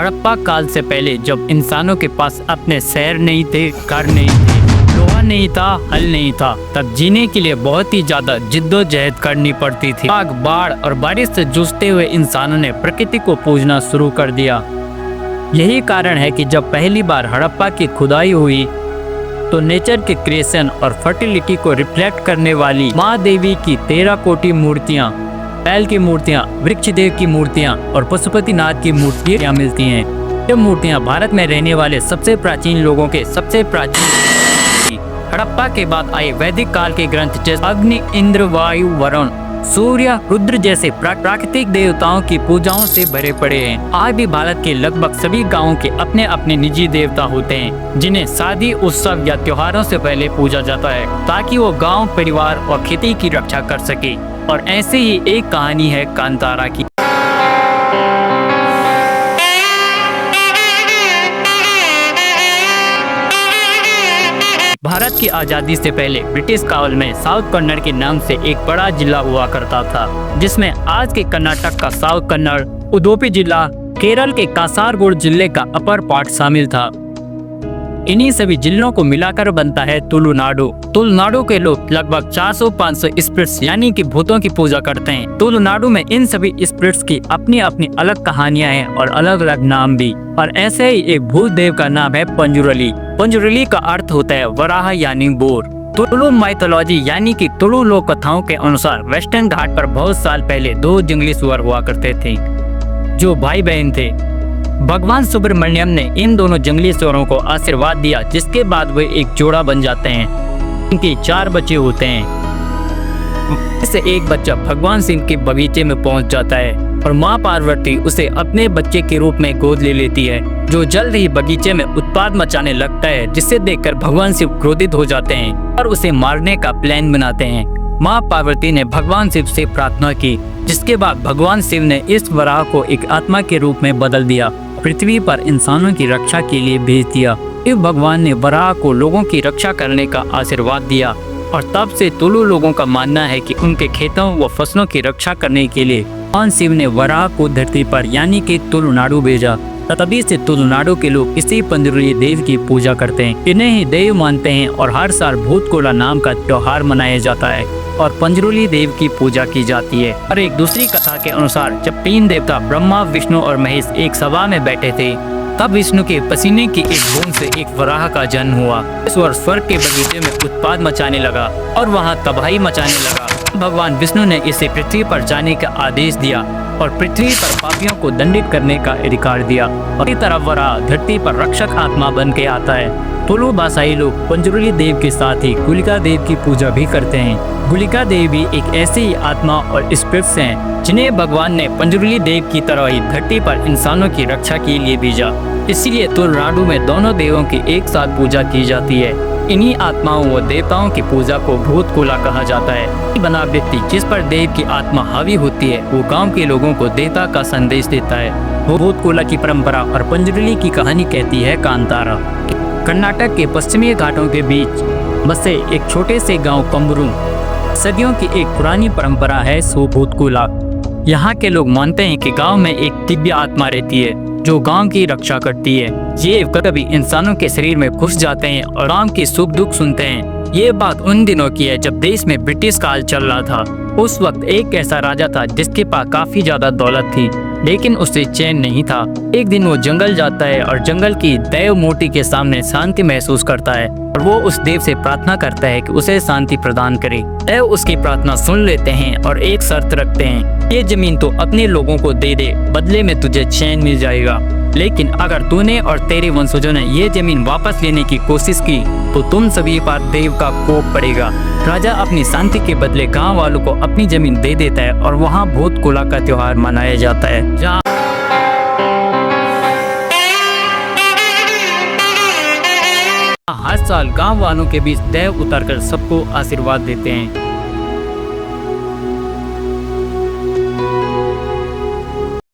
हड़प्पा काल से पहले जब इंसानों के पास अपने शहर नहीं थे, घर नहीं थे, लोहा नहीं था, हल नहीं था, तब जीने के लिए बहुत ही ज्यादा जिद्दोजहद करनी पड़ती थी। आग, बाढ़ और बारिश से जूझते हुए इंसानों ने प्रकृति को पूजना शुरू कर दिया। यही कारण है कि जब पहली बार हड़प्पा की खुदाई हुई तो नेचर के क्रिएशन और फर्टिलिटी को रिफ्लेक्ट करने वाली माँ देवी की 13 कोटि मूर्तियाँ, बैल की मूर्तियाँ, वृक्षदेव की मूर्तियाँ और पशुपतिनाथ की मूर्तियाँ मिलती हैं। ये मूर्तियाँ भारत में रहने वाले सबसे प्राचीन लोगों के सबसे प्राचीन। हड़प्पा के बाद आए वैदिक काल के ग्रंथ जैसे अग्नि, इंद्र, वायु, वरुण, सूर्य, रुद्र जैसे प्राकृतिक देवताओं की पूजाओं से भरे पड़े हैं। आज भी भारत के लगभग सभी गांवों के अपने अपने निजी देवता होते हैं जिन्हें शादी, उत्सव या त्योहारों से पहले पूजा जाता है ताकि वो गांव, परिवार और खेती की रक्षा कर सके। और ऐसे ही एक कहानी है कांतारा की। भारत की आज़ादी से पहले ब्रिटिश काल में साउथ कन्नड़ के नाम से एक बड़ा जिला हुआ करता था, जिसमें आज के कर्नाटक का साउथ कन्नड़, उडुपी जिला, केरल के कासरगोड जिले का अपर पार्ट शामिल था। इन्हीं सभी जिलों को मिलाकर बनता है तुलुनाडु। तुलुनाडु के लोग लगभग 400-500 स्पिरिट्स यानी कि भूतों की पूजा करते हैं। तुलुनाडु में इन सभी स्पिरिट्स की अपनी अपनी अलग कहानियां हैं और अलग अलग नाम भी। और ऐसे ही एक भूत देव का नाम है पंजुरली। पंजुरली का अर्थ होता है वराह यानी बोर। तुलु माइथोलॉजी यानी कि तुलु लोक कथाओं के अनुसार वेस्टर्न घाट पर बहुत साल पहले 2 जंगली सुअर हुआ करते थे जो भाई बहन थे। भगवान सुब्रमण्यम ने इन दोनों जंगली सुअरों को आशीर्वाद दिया, जिसके बाद वे एक जोड़ा बन जाते हैं। इनके 4 बच्चे होते हैं। इससे एक बच्चा भगवान शिव के बगीचे में पहुंच जाता है और मां पार्वती उसे अपने बच्चे के रूप में गोद ले लेती है, जो जल्द ही बगीचे में उत्पात मचाने लगता है, जिसे देखकर भगवान शिव क्रोधित हो जाते हैं और उसे मारने का प्लान बनाते हैं। मां पार्वती ने भगवान शिव से प्रार्थना की, जिसके बाद भगवान शिव ने इस वराह को एक आत्मा के रूप में बदल दिया, पृथ्वी पर इंसानों की रक्षा के लिए भेज दिया। शिव भगवान ने वराह को लोगों की रक्षा करने का आशीर्वाद दिया और तब से तुलु लोगों का मानना है कि उनके खेतों व फसलों की रक्षा करने के लिए भगवान शिव ने वराह को धरती पर यानी कि तुलुनाडु भेजा। तभी से तुलुनाडु के लोग इसी पंजुरली देव की पूजा करते हैं। इन्हें ही देव मानते हैं और हर साल भूतकोला नाम का त्योहार मनाया जाता है और पंजुरली देव की पूजा की जाती है। और एक दूसरी कथा के अनुसार जब 3 देवता ब्रह्मा, विष्णु और महेश एक सभा में बैठे थे, तब विष्णु के पसीने की एक बूंद से एक वराह का जन्म हुआ। इस वर्ष स्वर्ग के बगीचे में उत्पात मचाने लगा और वहाँ तबाही मचाने लगा। भगवान विष्णु ने इसे पृथ्वी पर जाने का आदेश दिया और पृथ्वी पर पापियों को दंडित करने का अधिकार दिया। और इसी तरह वराह धरती पर रक्षक आत्मा बन के आता है। तुलु भाषाई लोग पंजुरली देव के साथ ही गुलिका देव की पूजा भी करते हैं। गुलिका देव भी एक ऐसी ही आत्मा और स्पिरिट्स हैं जिन्हें भगवान ने पंजुरली देव की तरह ही धरती पर इंसानों की रक्षा के लिए भेजा। इसलिए तुलुनाडु में दोनों देवों की एक साथ पूजा की जाती है। इन्हीं आत्माओं व देवताओं की पूजा को भूतकोला कहा जाता है। बना व्यक्ति जिस पर देव की आत्मा हावी होती है वो गांव के लोगों को देवता का संदेश देता है। वो भूतकोला की परंपरा और पंजुरली की कहानी कहती है कांतारा। कर्नाटक के पश्चिमी घाटों के बीच बसे एक छोटे से गांव कंबरू सदियों की एक पुरानी परंपरा है सो भूतकोला। यहाँ के लोग मानते हैं कि गांव में एक दिव्य आत्मा रहती है जो गांव की रक्षा करती है। ये कभी इंसानों के शरीर में घुस जाते हैं और गांव की सुख दुख सुनते हैं। ये बात उन दिनों की है जब देश में ब्रिटिश काल चल रहा था। उस वक्त एक ऐसा राजा था जिसके पास काफी ज्यादा दौलत थी, लेकिन उसे चैन नहीं था। एक दिन वो जंगल जाता है और जंगल की देव मूर्ति के सामने शांति महसूस करता है और वो उस देव से प्रार्थना करता है कि उसे शांति प्रदान करे। देव उसकी प्रार्थना सुन लेते हैं और एक शर्त रखते हैं, ये जमीन तो अपने लोगों को दे दे, बदले में तुझे चैन मिल जाएगा। लेकिन अगर तूने और तेरे वंशजों ने ये जमीन वापस लेने की कोशिश की तो तुम सभी पर देव का कोप पड़ेगा। राजा अपनी शांति के बदले गांव वालों को अपनी जमीन दे देता है और वहां भूतकोला का त्योहार मनाया जाता है, जहां हर साल गांव वालों के बीच देव उतरकर सबको आशीर्वाद देते हैं।